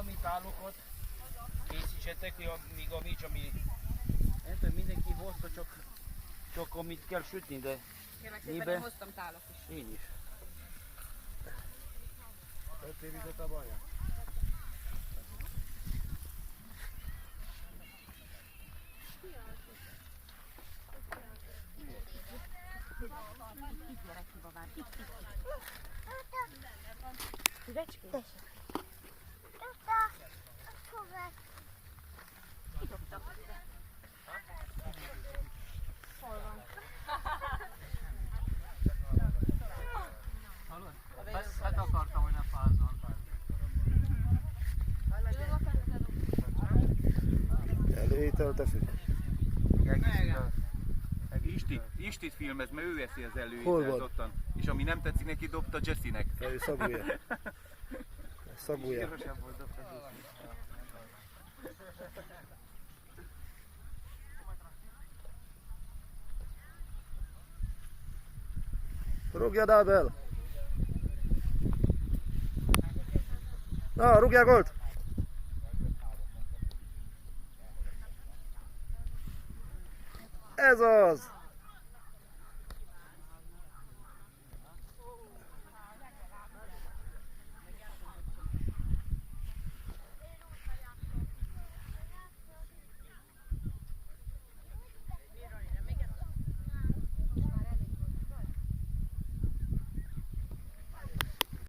valami tálokat készítsetek, míg a nincs, ami... Nem tudom, mindenki hozta, csak amit kell sütni, de... Kérlek szépen, én hoztam tálok is. Én is. Tettél vizet a banya? Hát akartam, hogy ne fázzon. Előétel teszik. Istit filmez, mert ő veszi az Hol előételt van? ottan. És ami nem tetszik neki, dobta Jessinek. Ő szagúja. Szagúja. Szívesen volt dobta Jessi. Rúgjad Ábel! Na, rúgjál gólt! Ez az!